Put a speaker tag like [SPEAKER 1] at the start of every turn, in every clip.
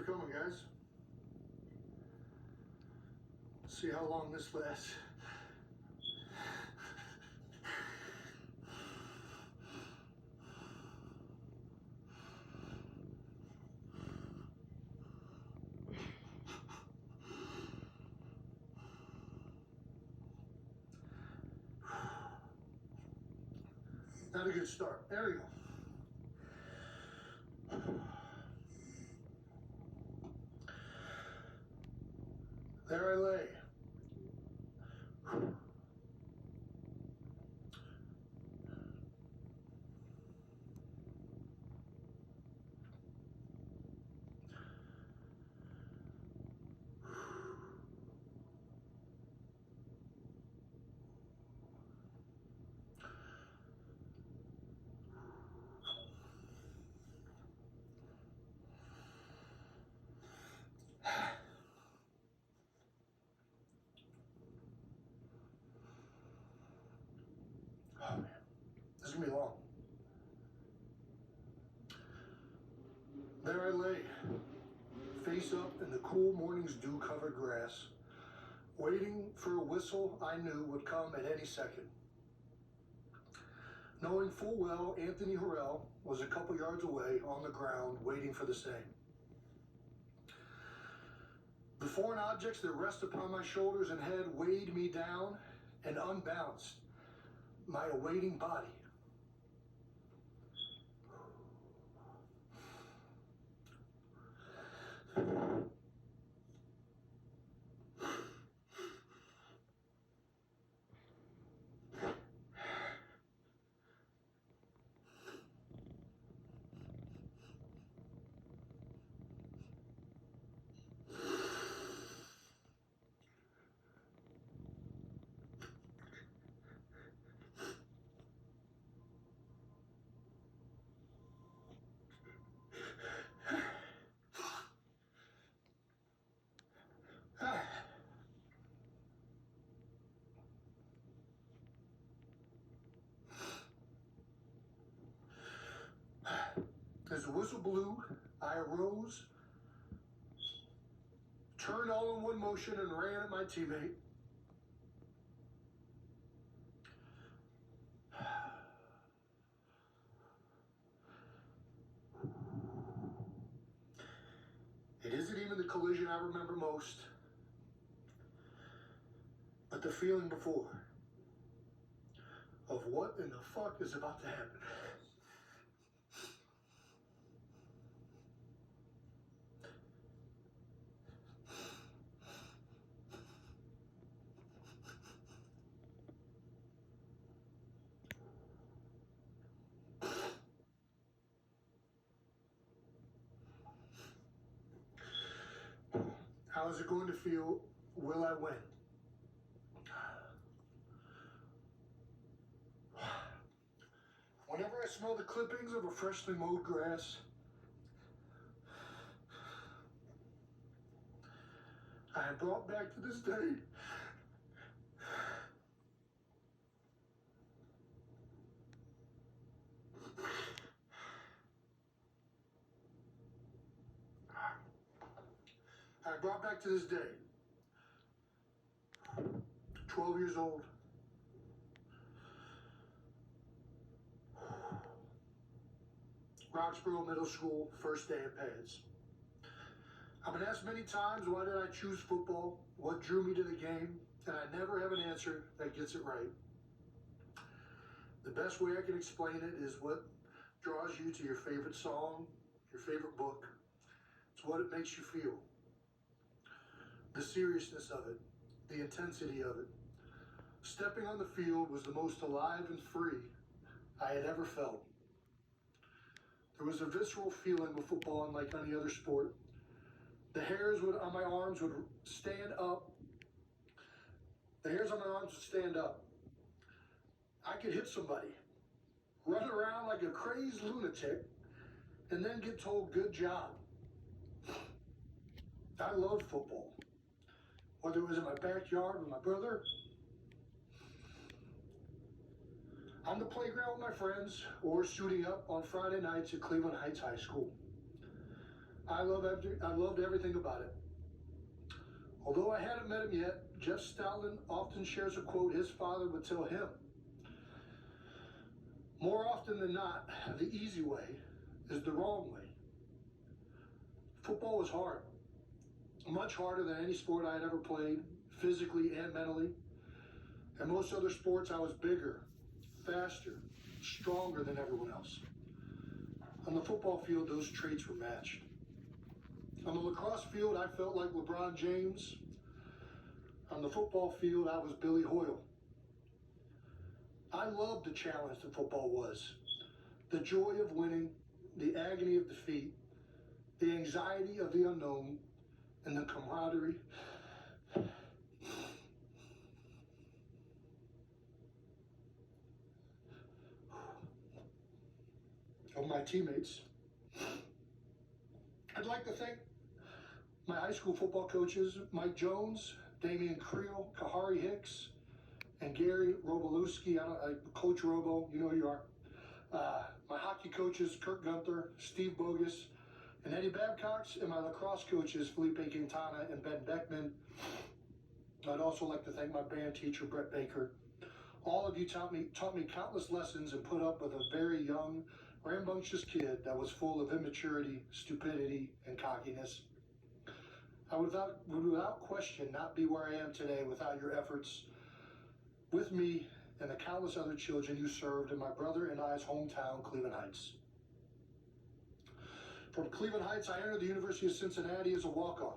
[SPEAKER 1] for coming, guys. Let's see how long this lasts. Not a good start. There we go. There I lay. Oh man, this is gonna be long. There I lay, face up in the cool morning's dew-covered grass, waiting for a whistle I knew would come at any second. Knowing full well Anthony Harrell was a couple yards away on the ground waiting for the same. The foreign objects that rest upon my shoulders and head weighed me down and unbalanced my awaiting body. As the whistle blew, I arose, turned all in one motion, and ran at my teammate. It isn't even the collision I remember most, but the feeling before of what in the fuck is about to happen. How is it going to feel? Will I win? Whenever I smell the clippings of a freshly mowed grass, I am brought back to this day. I am brought back to this day. 12 years old. Roxborough Middle School, first day of pads. I've been asked many times, why did I choose football? What drew me to the game? And I never have an answer that gets it right. The best way I can explain it is what draws you to your favorite song, your favorite book. It's what it makes you feel. The seriousness of it, the intensity of it. Stepping on the field was the most alive and free I had ever felt. There was a visceral feeling with football unlike any other sport. The hairs on my arms would stand up. The hairs on my arms would stand up. I could hit somebody, run around like a crazed lunatic, and then get told, good job. I loved football. Whether it was in my backyard with my brother, on the playground with my friends, or suiting up on Friday nights at Cleveland Heights High School. I loved everything about it. Although I hadn't met him yet, Jeff Stoutland often shares a quote his father would tell him. More often than not, the easy way is the wrong way. Football was hard, much harder than any sport I had ever played, physically and mentally. And most other sports, I was bigger, faster, stronger than everyone else. On the football field, those traits were matched. On the lacrosse field, I felt like LeBron James. On the football field, I was Billy Hoyle. I loved the challenge that football was. The joy of winning, the agony of defeat, the anxiety of the unknown, and the camaraderie of my teammates. I'd like to thank my high school football coaches, Mike Jones, Damian Creel, Kahari Hicks, and Gary Robolewski. Coach Robo, you know who you are. My hockey coaches, Kurt Gunther, Steve Bogus, and Eddie Babcox, and my lacrosse coaches, Felipe Quintana and Ben Beckman. I'd also like to thank my band teacher, Brett Baker. All of you taught me countless lessons and put up with a very young, rambunctious kid that was full of immaturity, stupidity, and cockiness. I would without question not be where I am today without your efforts with me and the countless other children you served in my brother and I's hometown, Cleveland Heights. From Cleveland Heights, I entered the University of Cincinnati as a walk-on.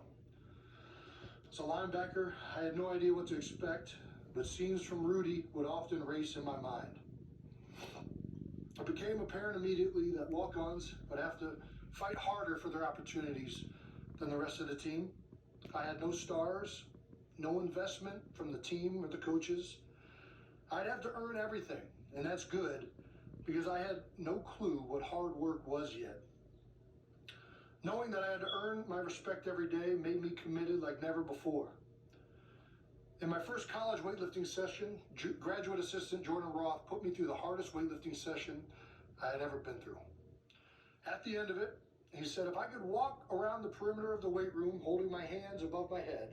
[SPEAKER 1] As a linebacker, I had no idea what to expect, but scenes from Rudy would often race in my mind. It became apparent immediately that walk-ons would have to fight harder for their opportunities than the rest of the team. I had no stars, no investment from the team or the coaches. I'd have to earn everything, and that's good because I had no clue what hard work was yet. Knowing that I had to earn my respect every day made me committed like never before. In my first college weightlifting session, graduate assistant Jordan Roth put me through the hardest weightlifting session I had ever been through. At the end of it, he said if I could walk around the perimeter of the weight room holding my hands above my head,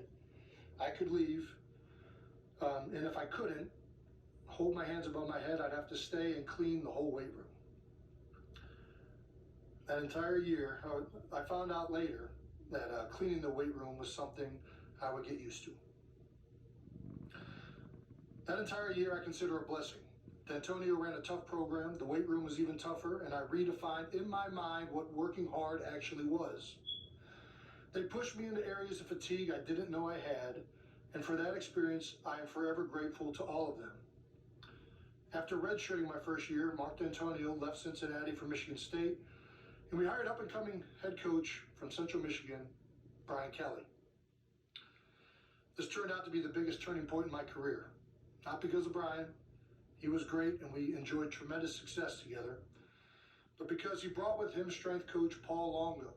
[SPEAKER 1] I could leave. And if I couldn't hold my hands above my head, I'd have to stay and clean the whole weight room. That entire year, I found out later that cleaning the weight room was something I would get used to. That entire year I consider a blessing. D'Antonio ran a tough program, the weight room was even tougher, and I redefined in my mind what working hard actually was. They pushed me into areas of fatigue I didn't know I had, and for that experience, I am forever grateful to all of them. After redshirting my first year, Mark D'Antonio left Cincinnati for Michigan State, and we hired up-and-coming head coach from Central Michigan, Brian Kelce. This turned out to be the biggest turning point in my career. Not because of Brian, he was great and we enjoyed tremendous success together, but because he brought with him strength coach Paul Longo.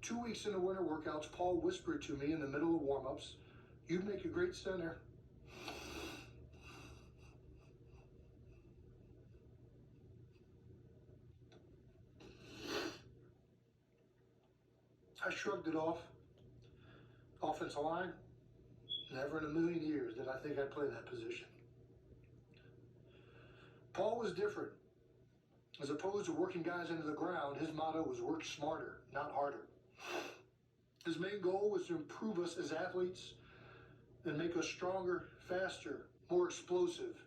[SPEAKER 1] 2 weeks into winter workouts, Paul whispered to me in the middle of warm-ups, "You'd make a great center." I shrugged it off. Offensive line, never in a million years did I think I'd play that position. Paul was different. As opposed to working guys into the ground, his motto was work smarter, not harder. His main goal was to improve us as athletes and make us stronger, faster, more explosive.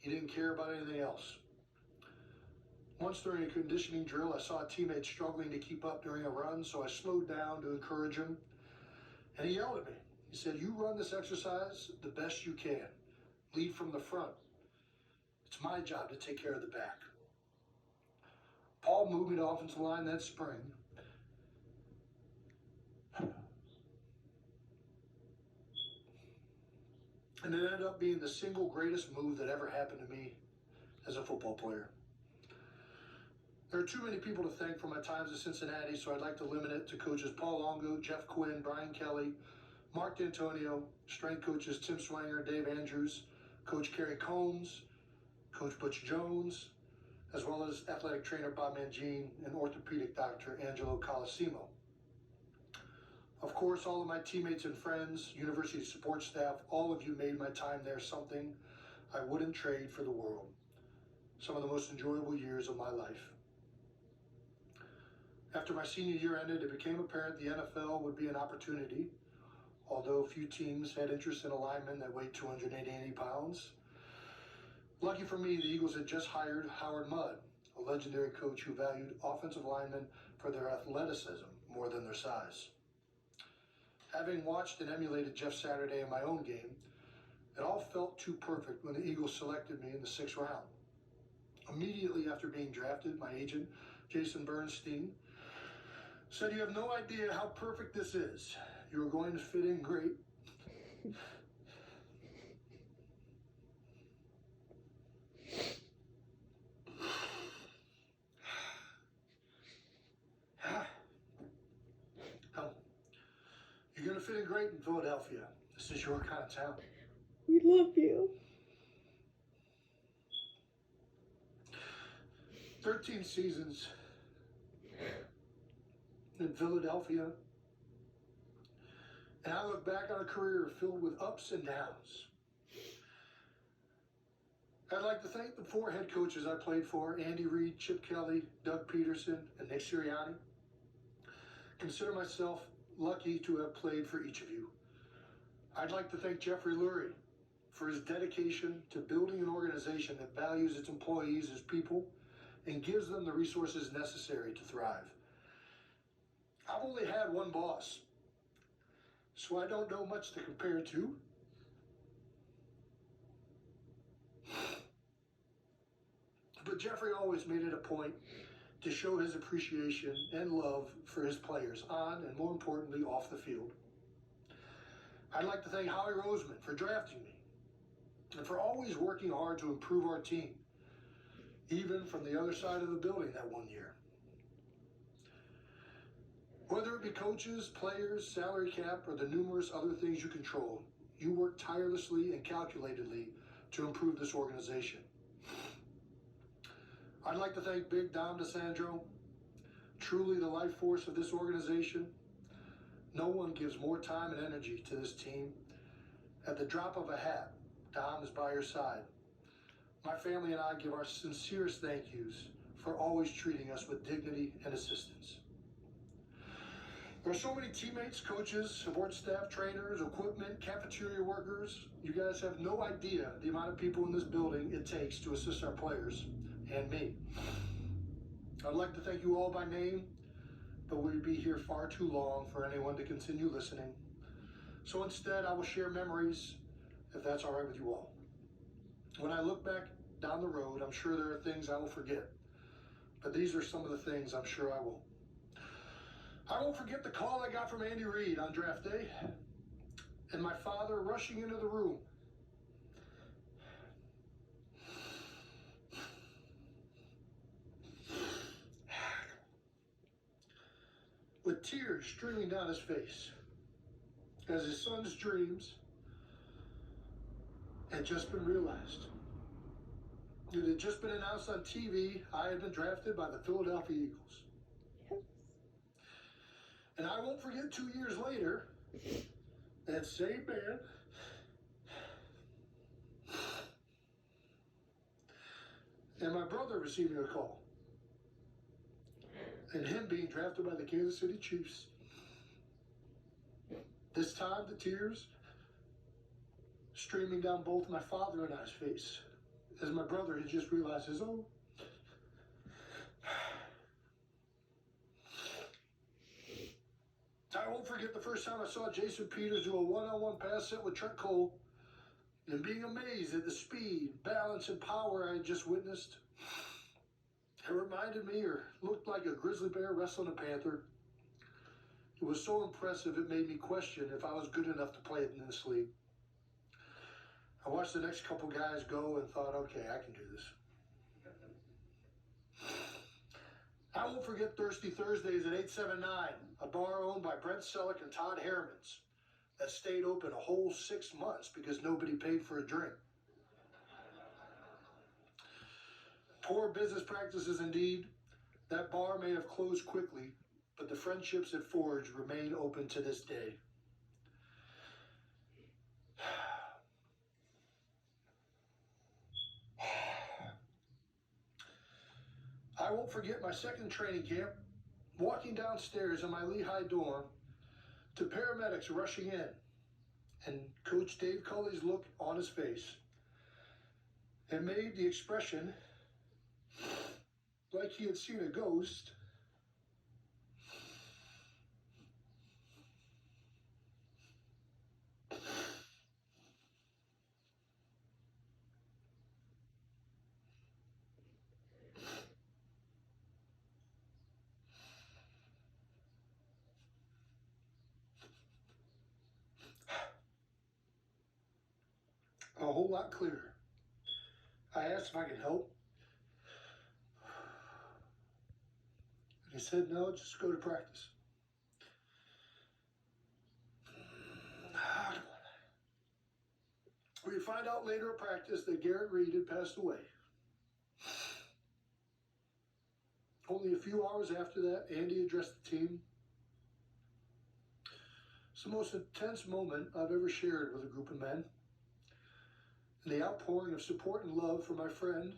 [SPEAKER 1] He didn't care about anything else. Once during a conditioning drill, I saw a teammate struggling to keep up during a run, so I slowed down to encourage him. And he yelled at me. He said, "You run this exercise the best you can. Lead from the front. It's my job to take care of the back." Paul moved me to offensive line that spring. And it ended up being the single greatest move that ever happened to me as a football player. There are too many people to thank for my times at Cincinnati, so I'd like to limit it to coaches Paul Longo, Jeff Quinn, Brian Kelce, Mark D'Antonio, strength coaches Tim Swanger, Dave Andrews, Coach Kerry Combs, Coach Butch Jones, as well as athletic trainer Bob Mangine and orthopedic doctor Angelo Colosimo. Of course, all of my teammates and friends, university support staff, all of you made my time there something I wouldn't trade for the world. Some of the most enjoyable years of my life. After my senior year ended, it became apparent the NFL would be an opportunity. Although few teams had interest in a lineman that weighed 280 pounds. Lucky for me, the Eagles had just hired Howard Mudd, a legendary coach who valued offensive linemen for their athleticism more than their size. Having watched and emulated Jeff Saturday in my own game, it all felt too perfect when the Eagles selected me in the 6th round. Immediately after being drafted, my agent, Jason Bernstein, said, "You have no idea how perfect this is. You are going to fit in great." You're going to fit in great in Philadelphia. This is your kind of town.
[SPEAKER 2] We love you.
[SPEAKER 1] 13 seasons in Philadelphia. And I look back on a career filled with ups and downs. I'd like to thank the 4 head coaches I played for, Andy Reid, Chip Kelly, Doug Peterson, and Nick Sirianni. Consider myself lucky to have played for each of you. I'd like to thank Jeffrey Lurie for his dedication to building an organization that values its employees as people and gives them the resources necessary to thrive. I've only had one boss, so I don't know much to compare to. But Jeffrey always made it a point to show his appreciation and love for his players on and, more importantly, off the field. I'd like to thank Howie Roseman for drafting me and for always working hard to improve our team, even from the other side of the building that one year. Whether it be coaches, players, salary cap, or the numerous other things you control, you work tirelessly and calculatedly to improve this organization. I'd like to thank Big Dom DeSandro, truly the life force of this organization. No one gives more time and energy to this team. At the drop of a hat, Dom is by your side. My family and I give our sincerest thank yous for always treating us with dignity and assistance. There are so many teammates, coaches, support staff, trainers, equipment, cafeteria workers. You guys have no idea the amount of people in this building it takes to assist our players and me. I'd like to thank you all by name, but we'd be here far too long for anyone to continue listening. So instead, I will share memories, if that's all right with you all. When I look back down the road, I'm sure there are things I will forget, but these are some of the things I'm sure I will. I won't forget the call I got from Andy Reid on draft day, and my father rushing into the room. With tears streaming down his face, as his son's dreams had just been realized. It had just been announced on TV I had been drafted by the Philadelphia Eagles.
[SPEAKER 2] Yes.
[SPEAKER 1] And I won't forget 2 years later, that same man and my brother receiving a call. And him being drafted by the Kansas City Chiefs. This time, the tears streaming down both my father and I's face as my brother had just realized his own. I won't forget the first time I saw Jason Peters do a one-on-one pass set with Trent Cole and being amazed at the speed, balance, and power I had just witnessed. It reminded me or looked like a grizzly bear wrestling a panther. It was so impressive it made me question if I was good enough to play in this league. I watched the next couple guys go and thought, okay, I can do this. I won't forget Thirsty Thursdays at 879, a bar owned by Brent Selleck and Todd Hermans that stayed open a whole 6 months because nobody paid for a drink. Poor business practices indeed. That bar may have closed quickly, but the friendships it forged remain open to this day. I won't forget my second training camp, walking downstairs in my Lehigh dorm to paramedics rushing in, and Coach Dave Culley's look on his face. It made the expression like he had seen a ghost. A whole lot clearer. I asked if I could help. And he said, no, just go to practice. We find out later at practice that Garrett Reed had passed away. Only a few hours after that, Andy addressed the team. It's the most intense moment I've ever shared with a group of men. And the outpouring of support and love for my friend.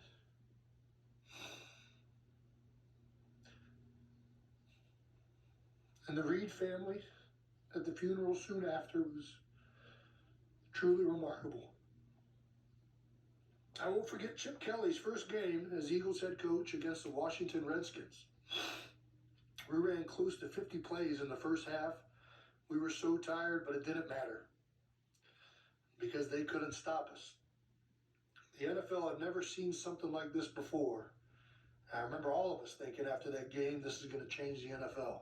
[SPEAKER 1] And the Reed family at the funeral soon after was truly remarkable. I won't forget Chip Kelly's first game as Eagles head coach against the Washington Redskins. We ran close to 50 plays in the first half. We were so tired, but it didn't matter because they couldn't stop us. The NFL had never seen something like this before. I remember all of us thinking after that game, this is going to change the NFL.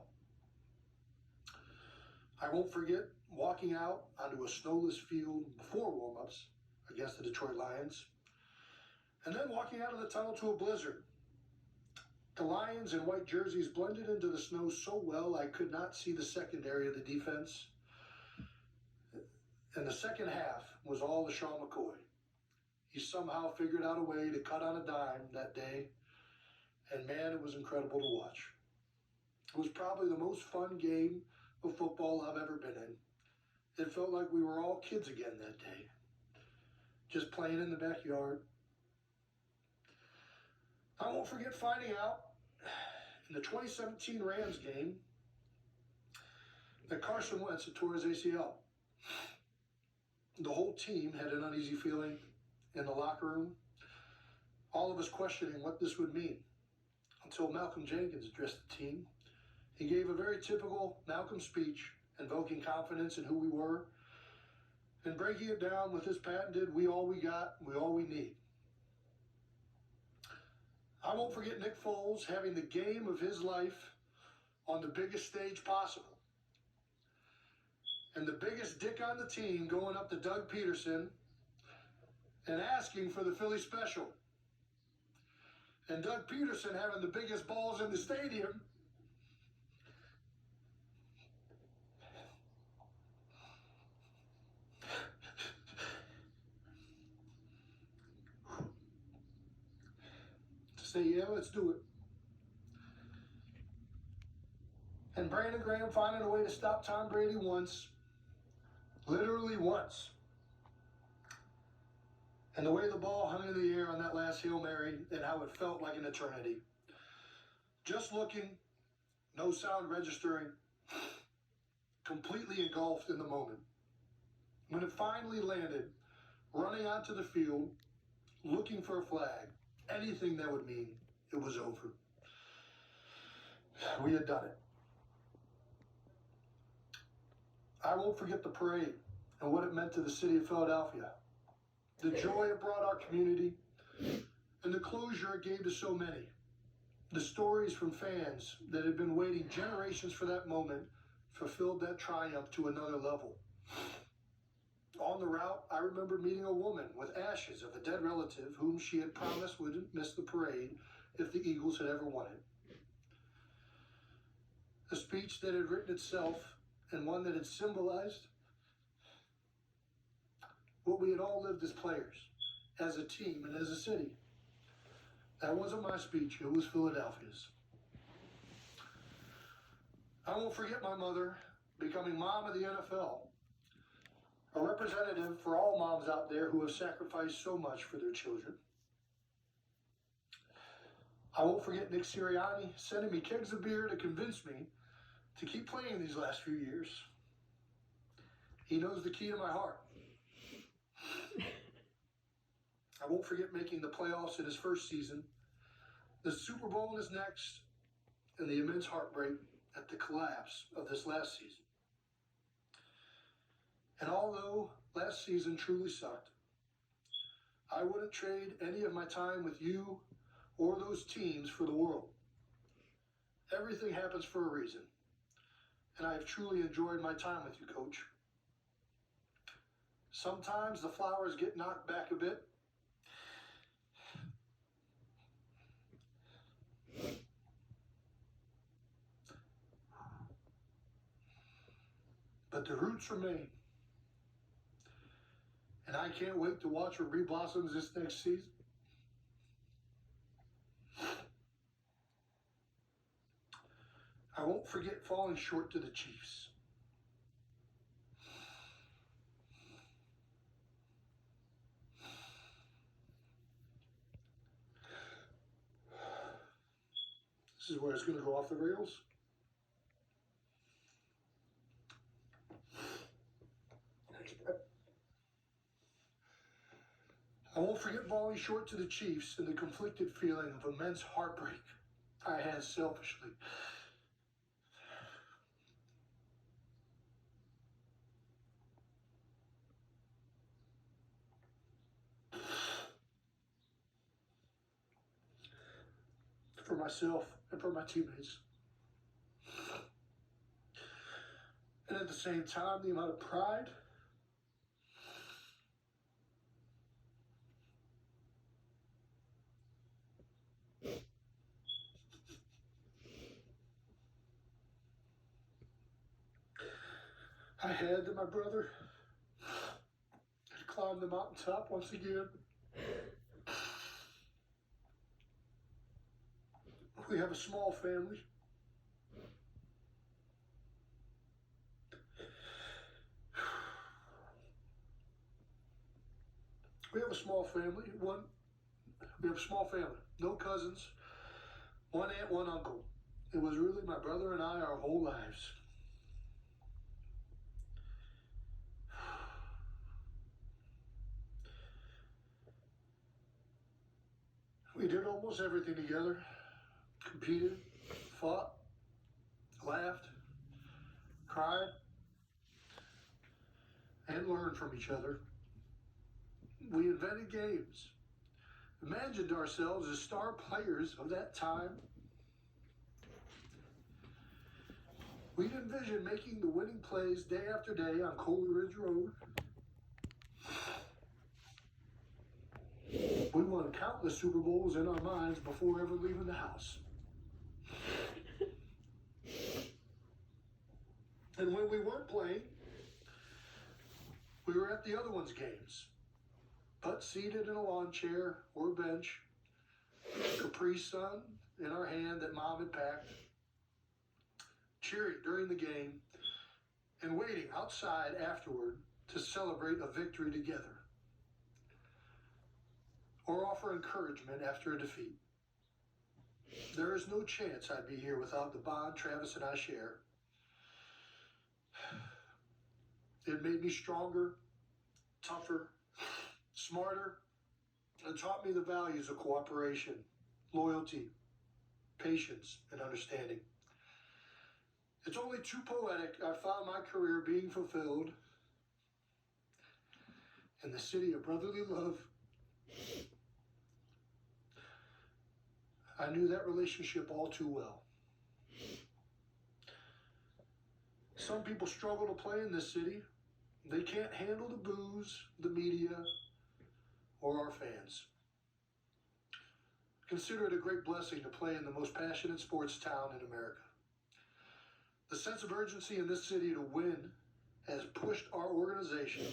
[SPEAKER 1] I won't forget walking out onto a snowless field before warm-ups against the Detroit Lions, and then walking out of the tunnel to a blizzard. The Lions in white jerseys blended into the snow so well I could not see the secondary of the defense. And the second half was all the Sean McCoy. He somehow figured out a way to cut on a dime that day, and man, it was incredible to watch. It was probably the most fun game of football I've ever been in. It felt like we were all kids again that day, just playing in the backyard. I won't forget finding out in the 2017 Rams game that Carson Wentz had tore his ACL. The whole team had an uneasy feeling in the locker room, all of us questioning what this would mean, until Malcolm Jenkins addressed the team. He gave a very typical Malcolm speech, invoking confidence in who we were, and breaking it down with his patented, we all we got, we all we need. I won't forget Nick Foles having the game of his life on the biggest stage possible. And the biggest dick on the team going up to Doug Peterson and asking for the Philly special. And Doug Peterson having the biggest balls in the stadium to say, yeah, let's do it. And Brandon Graham finding a way to stop Tom Brady once, literally once. And the way the ball hung in the air on that last Hail Mary and how it felt like an eternity. Just looking, no sound registering, completely engulfed in the moment. When it finally landed, running onto the field, looking for a flag, anything that would mean it was over. We had done it. I won't forget the parade and what it meant to the city of Philadelphia. The joy it brought our community, and the closure it gave to so many. The stories from fans that had been waiting generations for that moment fulfilled that triumph to another level. On the route, I remember meeting a woman with ashes of a dead relative whom she had promised wouldn't miss the parade if the Eagles had ever won it. A speech that had written itself and one that had symbolized what we had all lived as players, as a team, and as a city. That wasn't my speech, it was Philadelphia's. I won't forget my mother becoming mom of the NFL, a representative for all moms out there who have sacrificed so much for their children. I won't forget Nick Sirianni sending me kegs of beer to convince me to keep playing these last few years. He knows the key to my heart. I won't forget making the playoffs in his first season, the Super Bowl in his next, and the immense heartbreak at the collapse of this last season. And although last season truly sucked, I wouldn't trade any of my time with you or those teams for the world. Everything happens for a reason, and I have truly enjoyed my time with you, Coach. Sometimes the flowers get knocked back a bit. But the roots remain. And I can't wait to watch what reblossoms this next season. I won't forget falling short to the Chiefs. This is where it's going to go off the rails. I won't forget falling short to the Chiefs and the conflicted feeling of immense heartbreak I had selfishly. For myself and for my teammates. And at the same time, the amount of pride I had that my brother had climbed the mountaintop once again. We have a small family. We have a small family. We have a small family. No cousins. One aunt, one uncle. It was really my brother and I our whole lives. We did almost everything together. Competed, fought, laughed, cried, and learned from each other. We invented games, imagined ourselves as star players of that time. We'd envision making the winning plays day after day on Coley Ridge Road. We won countless Super Bowls in our minds before ever leaving the house. And when we weren't playing, we were at the other one's games, but seated in a lawn chair or bench, Capri Sun in our hand that Mom had packed, cheering during the game, and waiting outside afterward to celebrate a victory together, or offer encouragement after a defeat. There is no chance I'd be here without the bond Travis and I share. It made me stronger, tougher, smarter, and taught me the values of cooperation, loyalty, patience, and understanding. It's only too poetic I found my career being fulfilled in the city of brotherly love. I knew that relationship all too well. Some people struggle to play in this city. They can't handle the booze, the media, or our fans. Consider it a great blessing to play in the most passionate sports town in America. The sense of urgency in this city to win has pushed our organization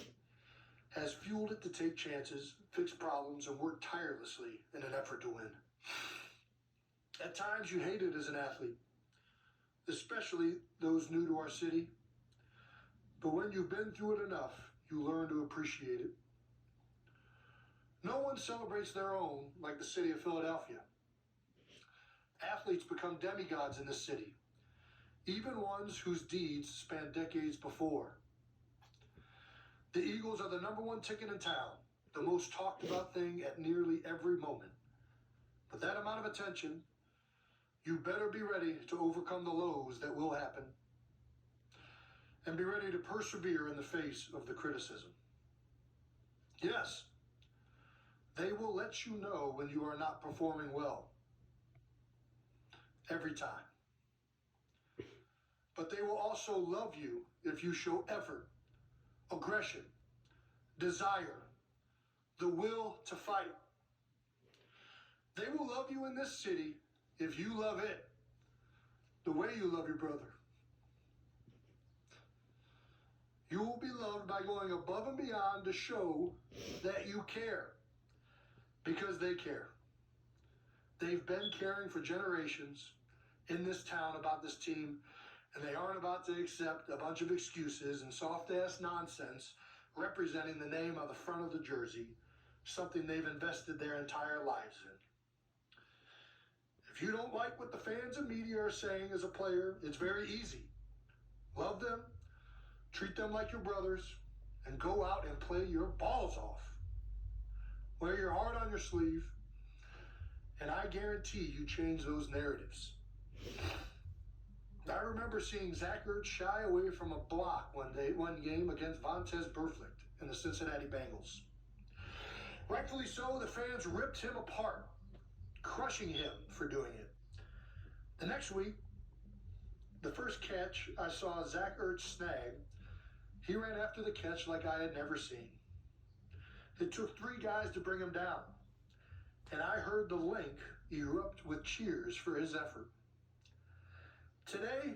[SPEAKER 1] has fueled it to take chances, fix problems, and work tirelessly in an effort to win. At times you hate it as an athlete, especially those new to our city. But when you've been through it enough, you learn to appreciate it. No one celebrates their own like the city of Philadelphia. Athletes become demigods in this city, even ones whose deeds span decades before. The Eagles are the number one ticket in town, the most talked about thing at nearly every moment. With that amount of attention, you better be ready to overcome the lows that will happen and be ready to persevere in the face of the criticism. Yes, they will let you know when you are not performing well. Every time. But they will also love you if you show effort, aggression, desire, the will to fight. They will love you in this city if you love it the way you love your brother. You will be loved by going above and beyond to show that you care, because they care. They've been caring for generations in this town about this team, and they aren't about to accept a bunch of excuses and soft-ass nonsense representing the name on the front of the jersey, something they've invested their entire lives in. If you don't like what the fans and media are saying as a player, it's very easy. Love them, treat them like your brothers, and go out and play your balls off. Wear your heart on your sleeve, and I guarantee you change those narratives. I remember seeing Zach Ertz shy away from a block one game against Vontaze Burfict in the Cincinnati Bengals. Rightfully so, the fans ripped him apart, crushing him for doing it. The next week, the first catch I saw Zach Ertz snag, he ran after the catch like I had never seen. It took 3 guys to bring him down, and I heard the link erupt with cheers for his effort. Today,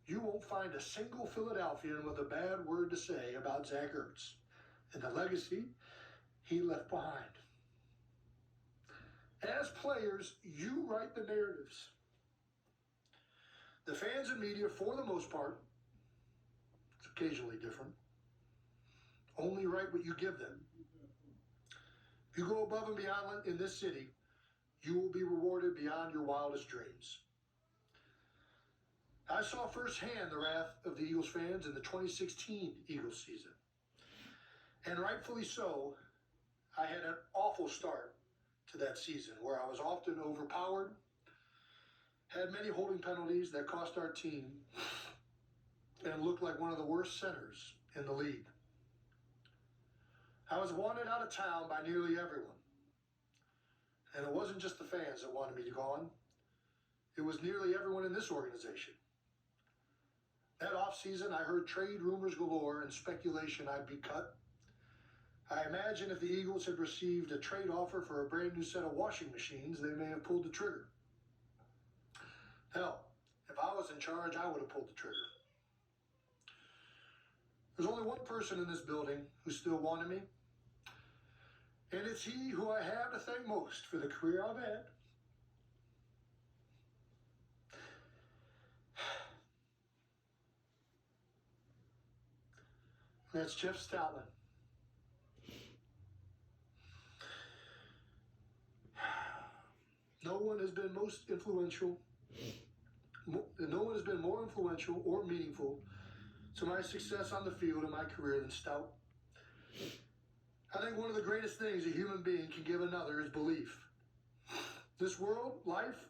[SPEAKER 1] you won't find a single Philadelphian with a bad word to say about Zach Ertz and the legacy he left behind. As players, you write the narratives. The fans and media, for the most part, it's occasionally different, only write what you give them. If you go above and beyond in this city, you will be rewarded beyond your wildest dreams. I saw firsthand the wrath of the Eagles fans in the 2016 Eagles season. And rightfully so, I had an awful start to that season where I was often overpowered, had many holding penalties that cost our team, and looked like one of the worst centers in the league. I was wanted out of town by nearly everyone. And it wasn't just the fans that wanted me gone. It was nearly everyone in this organization. That offseason, I heard trade rumors galore and speculation I'd be cut. I imagine if the Eagles had received a trade offer for a brand new set of washing machines, they may have pulled the trigger. Hell, if I was in charge, I would have pulled the trigger. There's only one person in this building who still wanted me, and it's he who I have to thank most for the career I've had. That's Jeff Stoutland. No one has been more influential or meaningful to my success on the field in my career than Stout. I think one of the greatest things a human being can give another is belief. This world, life,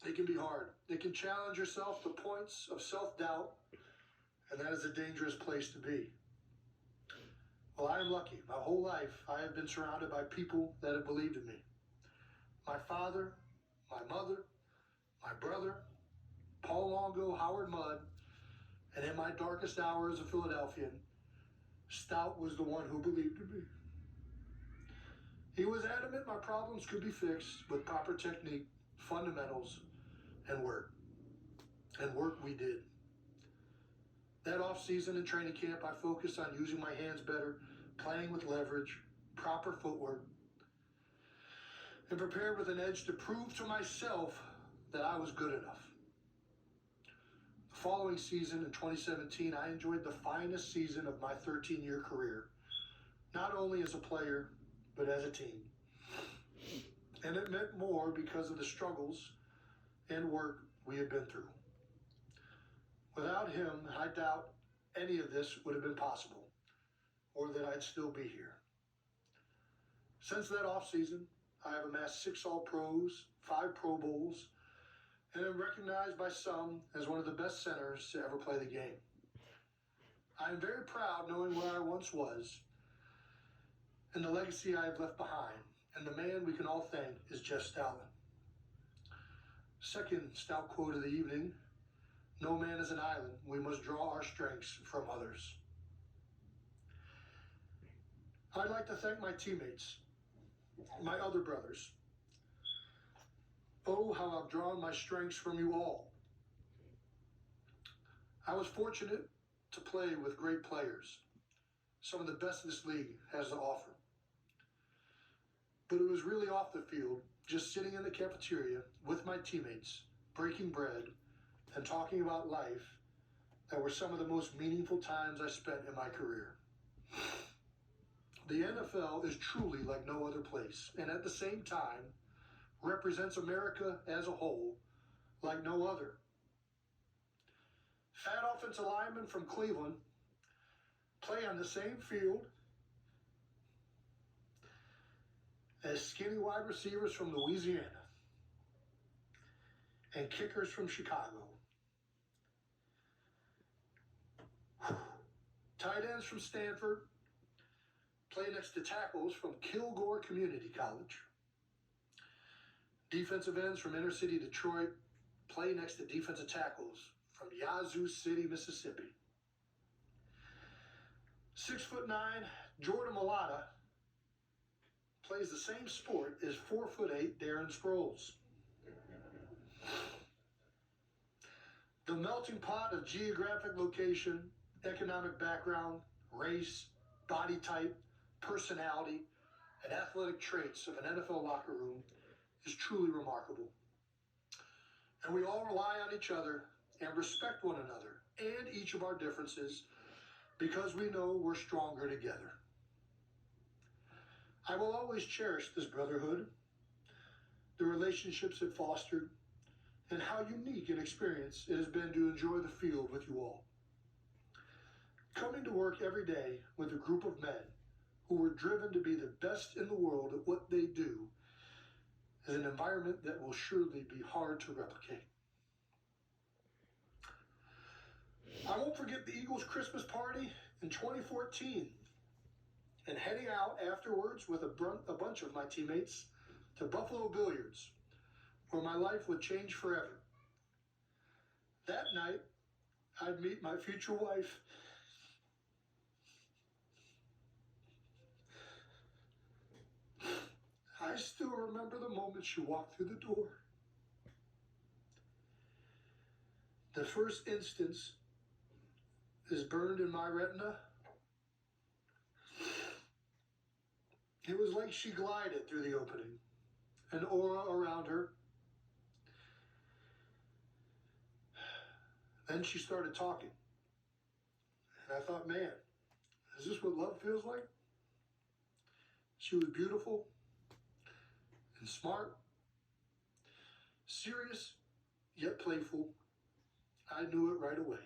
[SPEAKER 1] it can be hard. It can challenge yourself to points of self-doubt, and that is a dangerous place to be. Well, I am lucky. My whole life, I have been surrounded by people that have believed in me. My father, my mother, my brother, Paul Longo, Howard Mudd, and in my darkest hour as a Philadelphian, Stout was the one who believed in me. He was adamant my problems could be fixed with proper technique, fundamentals, and work. And work we did. That off-season and training camp, I focused on using my hands better, playing with leverage, proper footwork, and prepared with an edge to prove to myself that I was good enough. The following season in 2017, I enjoyed the finest season of my 13-year career, not only as a player, but as a team. And it meant more because of the struggles and work we had been through. Without him, I doubt any of this would have been possible, or that I'd still be here. Since that offseason, I have amassed 6 All-Pros, 5 Pro Bowls, and am recognized by some as one of the best centers to ever play the game. I am very proud knowing where I once was, and the legacy I have left behind, and the man we can all thank is Jeff Stoutland. Second stout quote of the evening: no man is an island. We must draw our strengths from others. I'd like to thank my teammates, my other brothers. Oh, how I've drawn my strengths from you all. I was fortunate to play with great players, some of the best this league has to offer. But it was really off the field, just sitting in the cafeteria with my teammates, breaking bread, and talking about life, that were some of the most meaningful times I spent in my career. The NFL is truly like no other place, and at the same time, represents America as a whole like no other. Fat offensive linemen from Cleveland play on the same field as skinny wide receivers from Louisiana and kickers from Chicago. Tight ends from Stanford play next to tackles from Kilgore Community College. Defensive ends from inner city Detroit play next to defensive tackles from Yazoo City, Mississippi. 6'9" Jordan Mailata plays the same sport as 4'8" Darren Sproles. The melting pot of geographic location, economic background, race, body type, personality, and athletic traits of an NFL locker room is truly remarkable. And we all rely on each other and respect one another and each of our differences because we know we're stronger together. I will always cherish this brotherhood, the relationships it fostered, and how unique an experience it has been to enjoy the field with you all. Coming to work every day with a group of men who were driven to be the best in the world at what they do is an environment that will surely be hard to replicate. I won't forget the Eagles' Christmas party in 2014 and heading out afterwards with a bunch of my teammates to Buffalo Billiards, where my life would change forever. That night, I'd meet my future wife. I still remember the moment she walked through the door. The first instance is burned in my retina. It was like she glided through the opening, an aura around her. Then she started talking. And I thought, man, is this what love feels like? She was beautiful and smart, serious, yet playful. I knew it right away.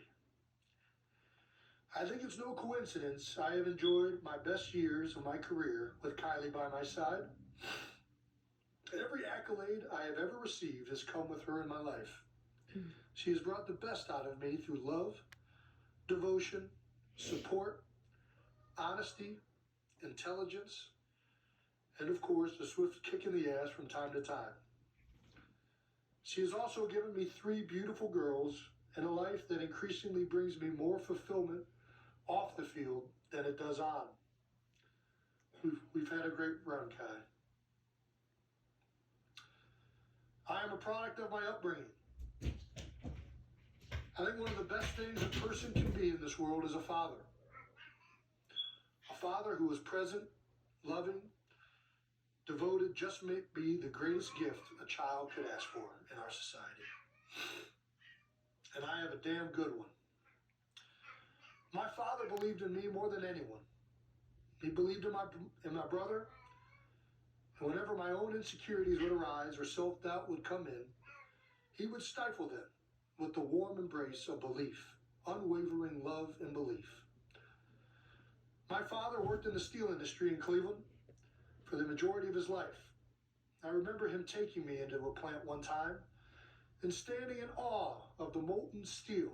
[SPEAKER 1] I think it's no coincidence I have enjoyed my best years of my career with Kylie by my side. Every accolade I have ever received has come with her in my life. She has brought the best out of me through love, devotion, support, honesty, intelligence, and of course, a swift kick in the ass from time to time. She has also given me 3 beautiful girls and a life that increasingly brings me more fulfillment off the field than it does on. We've had a great run, Kai. I am a product of my upbringing. I think one of the best things a person can be in this world is a father. A father who was present, loving, devoted just may be the greatest gift a child could ask for in our society. And I have a damn good one. My father believed in me more than anyone. He believed in my brother, and whenever my own insecurities would arise or self-doubt would come in, he would stifle them with the warm embrace of belief, unwavering love and belief. My father worked in the steel industry in Cleveland for the majority of his life. I remember him taking me into a plant one time and standing in awe of the molten steel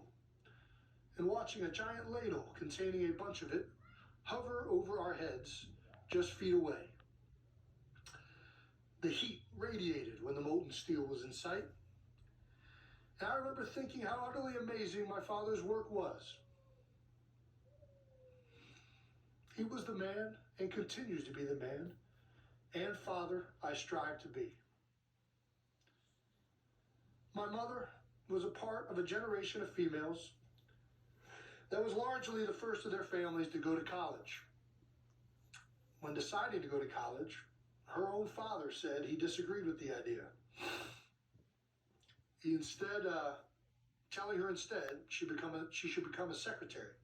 [SPEAKER 1] and watching a giant ladle containing a bunch of it hover over our heads just feet away. The heat radiated when the molten steel was in sight. And I remember thinking how utterly amazing my father's work was. He was the man and continues to be the man and father I strive to be. My mother was a part of a generation of females that was largely the first of their families to go to college. When deciding to go to college, her own father said he disagreed with the idea. He telling her instead she should become a secretary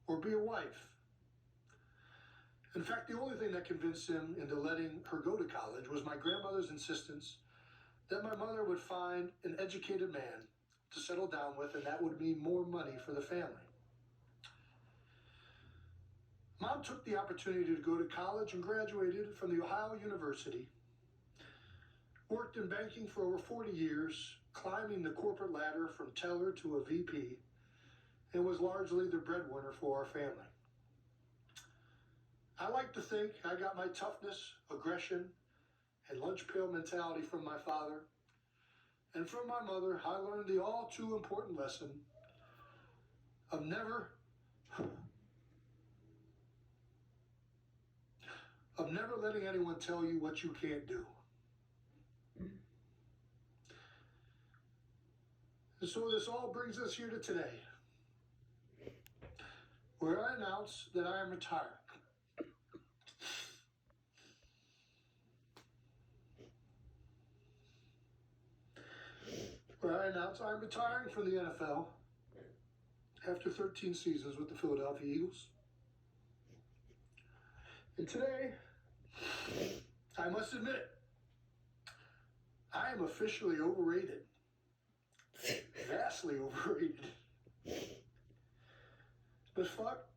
[SPEAKER 1] or be a wife. In fact, the only thing that convinced him into letting her go to college was my grandmother's insistence that my mother would find an educated man to settle down with, and that would mean more money for the family. Mom took the opportunity to go to college and graduated from the Ohio University, worked in banking for over 40 years, climbing the corporate ladder from teller to a VP, and was largely the breadwinner for our family. I like to think I got my toughness, aggression, and lunch pail mentality from my father, and from my mother, I learned the all too important lesson of never letting anyone tell you what you can't do. And so this all brings us here to today, where I announce that I am retiring. Where I announce I'm retiring from the NFL after 13 seasons with the Philadelphia Eagles. And today, I must admit, I am officially overrated. Vastly overrated. But fuck,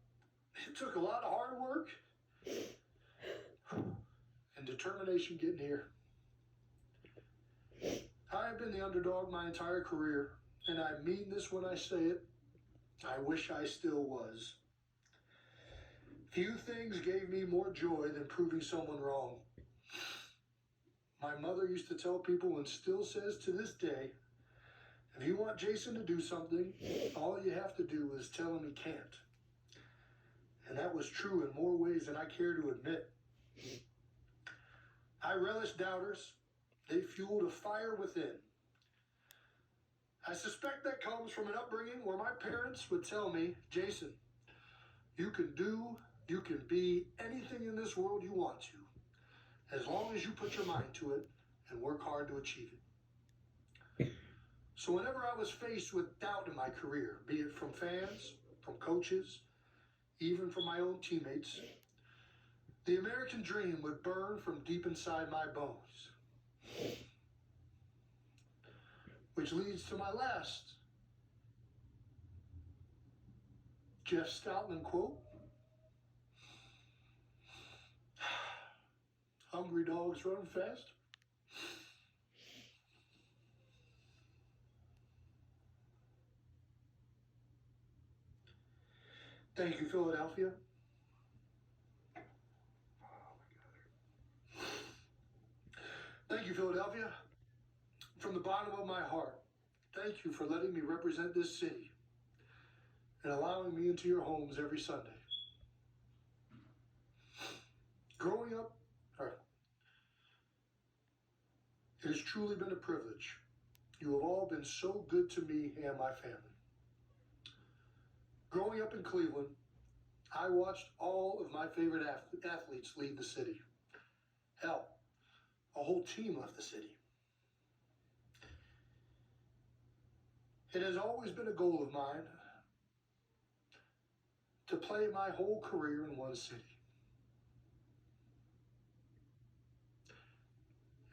[SPEAKER 1] it took a lot of hard work and determination getting here. I have been the underdog my entire career, and I mean this when I say it. I wish I still was. Few things gave me more joy than proving someone wrong. My mother used to tell people, and still says to this day, if you want Jason to do something, all you have to do is tell him he can't. And that was true in more ways than I care to admit. I relish doubters. They fueled a fire within. I suspect that comes from an upbringing where my parents would tell me, Jason, you can be anything in this world you want to, as long as you put your mind to it and work hard to achieve it. So whenever I was faced with doubt in my career, be it from fans, from coaches, even from my own teammates, the American dream would burn from deep inside my bones. Which leads to my last Jeff Stoutland quote. Hungry dogs run fast. Thank you, Philadelphia. Thank you, Philadelphia. From the bottom of my heart, thank you for letting me represent this city and allowing me into your homes every Sunday. Growing up, it has truly been a privilege. You have all been so good to me and my family. Growing up in Cleveland, I watched all of my favorite athletes leave the city. Hell, a whole team left the city. It has always been a goal of mine to play my whole career in one city.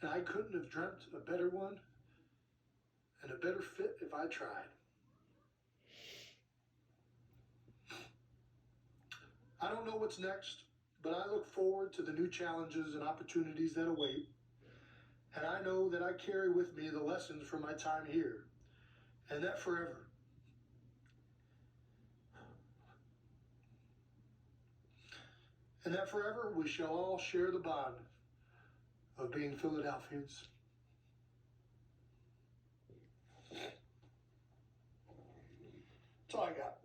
[SPEAKER 1] And I couldn't have dreamt a better one and a better fit if I tried. I don't know what's next, but I look forward to the new challenges and opportunities that await. And I know that I carry with me the lessons from my time here, and that forever. And that forever we shall all share the bond of being Philadelphians. That's all I got.